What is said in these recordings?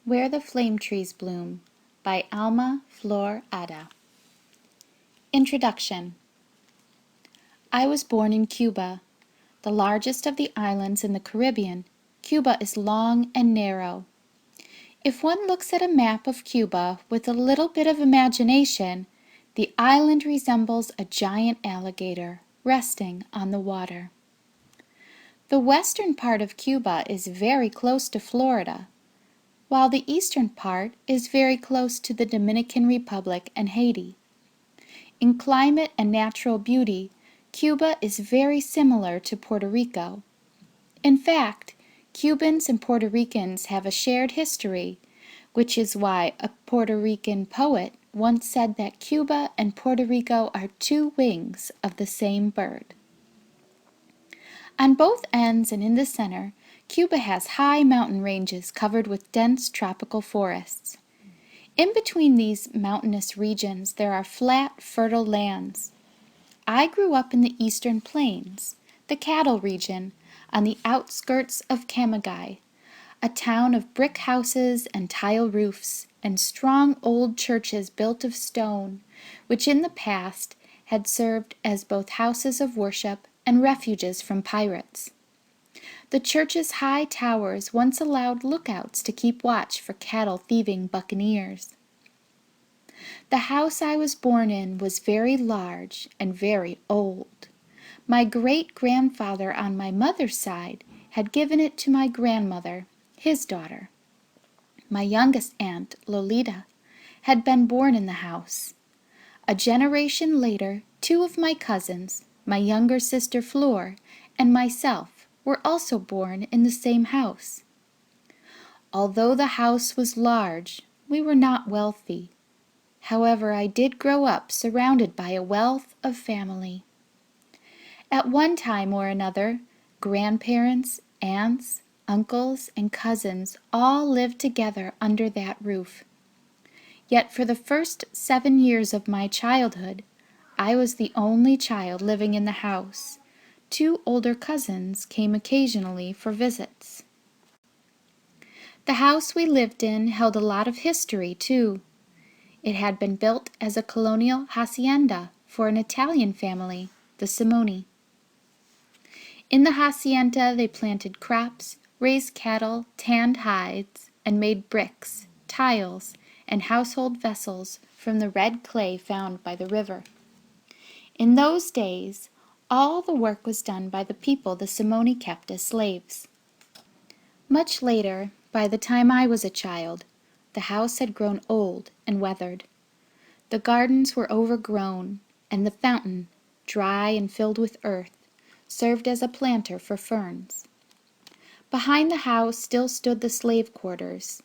Where the Flame Trees Bloom by Alma Flor Ada. Introduction. I was born in Cuba, the largest of the islands in the Caribbean. Cuba is long and narrow. If one looks at a map of Cuba with a little bit of imagination, the island resembles a giant alligator resting on the water. The western part of Cuba is very close to Florida, while the eastern part is very close to the Dominican Republic and Haiti. In climate and natural beauty, Cuba is very similar to Puerto Rico. In fact, Cubans and Puerto Ricans have a shared history, which is why a Puerto Rican poet once said that Cuba and Puerto Rico are two wings of the same bird. On both ends and in the center, Cuba has high mountain ranges covered with dense tropical forests. In between these mountainous regions, there are flat, fertile lands. I grew up in the eastern plains, the cattle region, on the outskirts of Camagüey, a town of brick houses and tile roofs and strong old churches built of stone, which in the past had served as both houses of worship and refuges from pirates. The church's high towers once allowed lookouts to keep watch for cattle-thieving buccaneers. The house I was born in was very large and very old. My great-grandfather on my mother's side had given it to my grandmother, his daughter. My youngest aunt, Lolita, had been born in the house. A generation later, two of my cousins, my younger sister Flor, and myself, were also born in the same house. Although the house was large, we were not wealthy. However, I did grow up surrounded by a wealth of family. At one time or another, grandparents, aunts, uncles, and cousins all lived together under that roof. Yet for the first 7 years of my childhood, I was the only child living in the house. Two older cousins came occasionally for visits. The house we lived in held a lot of history, too. It had been built as a colonial hacienda for an Italian family, the Simoni. In the hacienda they planted crops, raised cattle, tanned hides, and made bricks, tiles, and household vessels from the red clay found by the river. In those days, all the work was done by the people the Simoni kept as slaves. Much later, by the time I was a child, the house had grown old and weathered. The gardens were overgrown, and the fountain, dry and filled with earth, served as a planter for ferns. Behind the house still stood the slave quarters,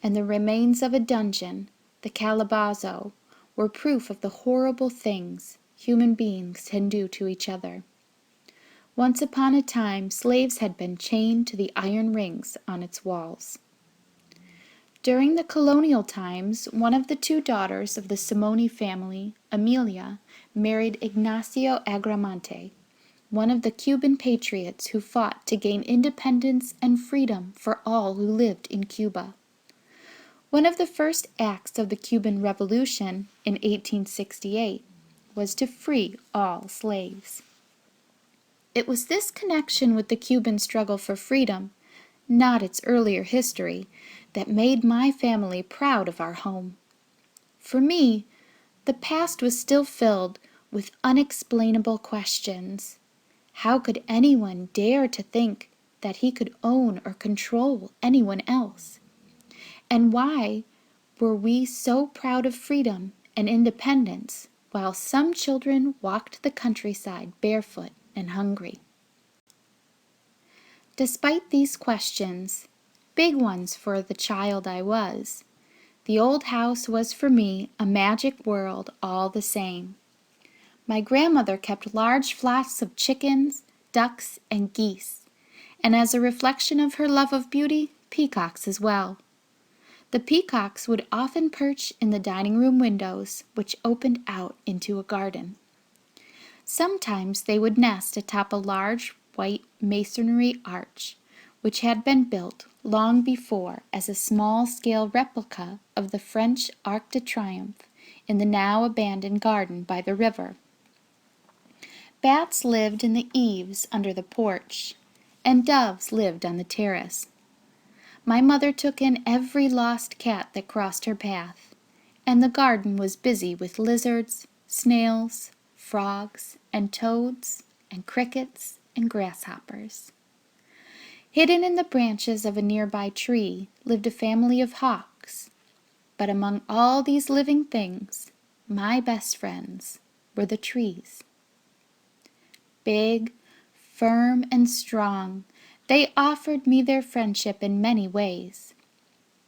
and the remains of a dungeon, the calabozo, were proof of the horrible things human beings can do to each other. Once upon a time, slaves had been chained to the iron rings on its walls. During the colonial times, one of the two daughters of the Simoni family, Amelia, married Ignacio Agramonte, one of the Cuban patriots who fought to gain independence and freedom for all who lived in Cuba. One of the first acts of the Cuban Revolution in 1868 was to free all slaves. It was this connection with the Cuban struggle for freedom, not its earlier history, that made my family proud of our home. For me, the past was still filled with unexplainable questions. How could anyone dare to think that he could own or control anyone else? And why were we so proud of freedom and independence while some children walked the countryside barefoot and hungry? Despite these questions, big ones for the child I was, the old house was for me a magic world all the same. My grandmother kept large flocks of chickens, ducks, and geese, and as a reflection of her love of beauty, peacocks as well. The peacocks would often perch in the dining room windows, which opened out into a garden. Sometimes they would nest atop a large white masonry arch, which had been built long before as a small-scale replica of the French Arc de Triomphe in the now abandoned garden by the river. Bats lived in the eaves under the porch, and doves lived on the terrace. My mother took in every lost cat that crossed her path, and the garden was busy with lizards, snails, frogs, and toads, and crickets, and grasshoppers. Hidden in the branches of a nearby tree lived a family of hawks, but among all these living things, my best friends were the trees. Big, firm, and strong, they offered me their friendship in many ways.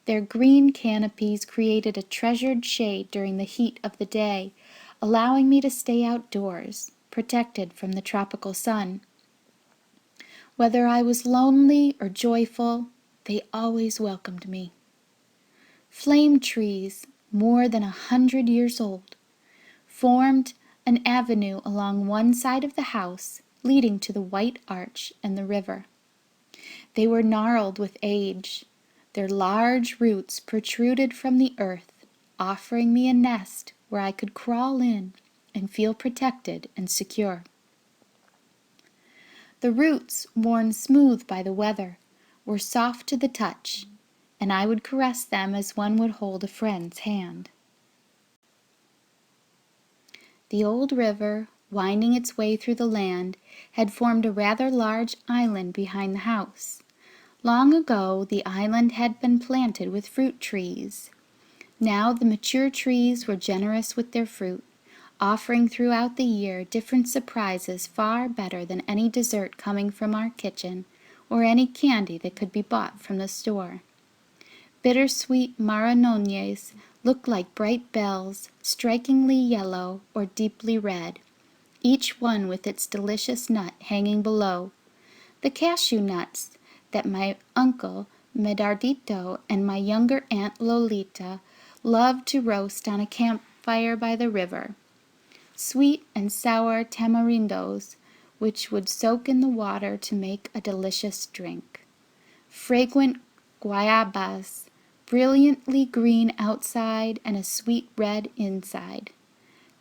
Their green canopies created a treasured shade during the heat of the day, allowing me to stay outdoors, protected from the tropical sun. Whether I was lonely or joyful, they always welcomed me. Flame trees, more than 100 years old, formed an avenue along one side of the house leading to the white arch and the river. They were gnarled with age. Their large roots protruded from the earth, offering me a nest where I could crawl in and feel protected and secure. The roots, worn smooth by the weather, were soft to the touch, and I would caress them as one would hold a friend's hand. The old river, winding its way through the land, had formed a rather large island behind the house. Long ago the island had been planted with fruit trees. Now the mature trees were generous with their fruit, offering throughout the year different surprises far better than any dessert coming from our kitchen or any candy that could be bought from the store. Bittersweet marronniers looked like bright bells, strikingly yellow or deeply red, each one with its delicious nut hanging below. The cashew nuts that my uncle Medardito and my younger aunt Lolita loved to roast on a campfire by the river. Sweet and sour tamarindos, which would soak in the water to make a delicious drink. Fragrant guayabas, brilliantly green outside and a sweet red inside.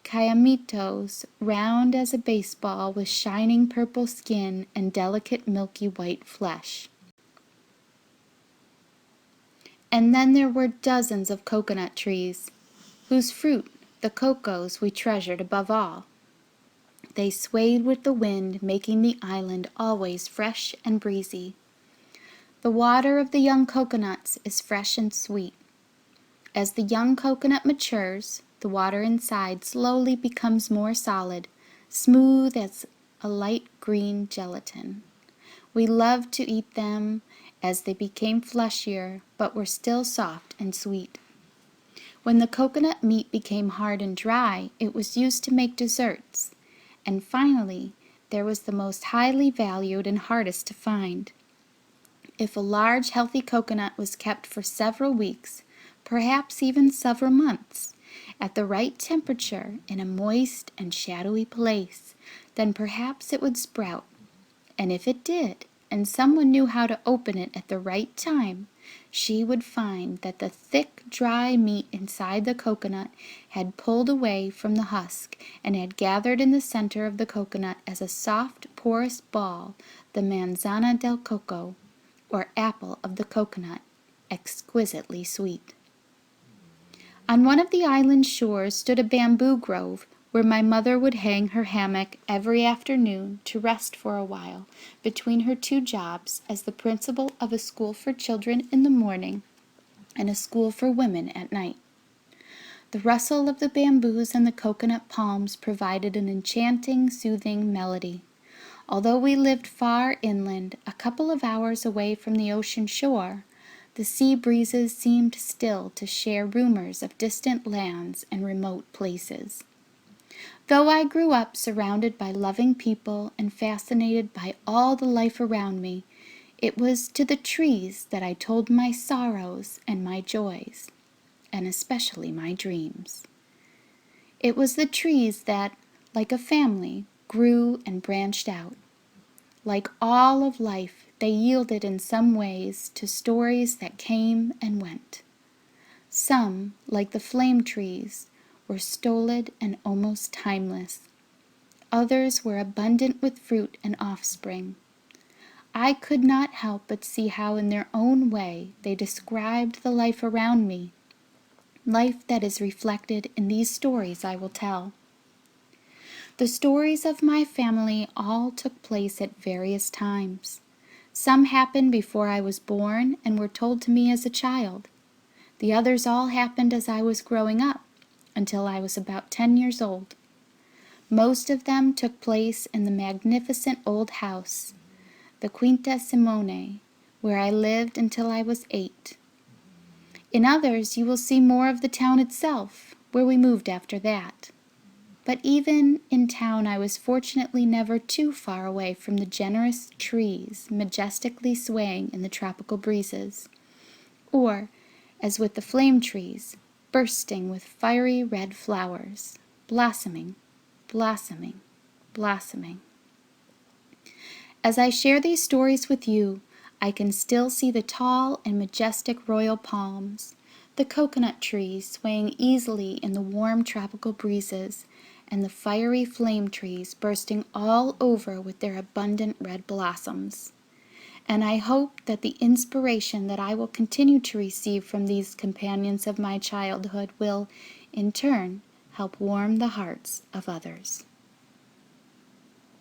Cayamitos, round as a baseball with shining purple skin and delicate milky white flesh. And then there were dozens of coconut trees, whose fruit, the cocos, we treasured above all. They swayed with the wind, making the island always fresh and breezy. The water of the young coconuts is fresh and sweet. As the young coconut matures, the water inside slowly becomes more solid, smooth as a light green gelatin. We loved to eat them as they became fleshier, but were still soft and sweet. When the coconut meat became hard and dry, it was used to make desserts. And finally, there was the most highly valued and hardest to find. If a large, healthy coconut was kept for several weeks, perhaps even several months, at the right temperature in a moist and shadowy place, then perhaps it would sprout. And if it did, and someone knew how to open it at the right time, she would find that the thick, dry meat inside the coconut had pulled away from the husk and had gathered in the center of the coconut as a soft, porous ball, the manzana del coco, or apple of the coconut, exquisitely sweet. On one of the island shores stood a bamboo grove where my mother would hang her hammock every afternoon to rest for a while between her two jobs as the principal of a school for children in the morning and a school for women at night. The rustle of the bamboos and the coconut palms provided an enchanting, soothing melody. Although we lived far inland, a couple of hours away from the ocean shore, the sea breezes seemed still to share rumors of distant lands and remote places. Though I grew up surrounded by loving people and fascinated by all the life around me, it was to the trees that I told my sorrows and my joys, and especially my dreams. It was the trees that, like a family, grew and branched out. Like all of life, they yielded in some ways to stories that came and went. Some, like the flame trees, were stolid and almost timeless. Others were abundant with fruit and offspring. I could not help but see how in their own way they described the life around me, life that is reflected in these stories I will tell. The stories of my family all took place at various times. Some happened before I was born and were told to me as a child. The others all happened as I was growing up, until I was about 10 years old. Most of them took place in the magnificent old house, the Quinta Simone, where I lived until I was 8. In others you will see more of the town itself, where we moved after that. But even in town I was fortunately never too far away from the generous trees majestically swaying in the tropical breezes, or, as with the flame trees, bursting with fiery red flowers, blossoming, blossoming, blossoming. As I share these stories with you, I can still see the tall and majestic royal palms, the coconut trees swaying easily in the warm tropical breezes, and the fiery flame trees bursting all over with their abundant red blossoms. And I hope that the inspiration that I will continue to receive from these companions of my childhood will, in turn, help warm the hearts of others.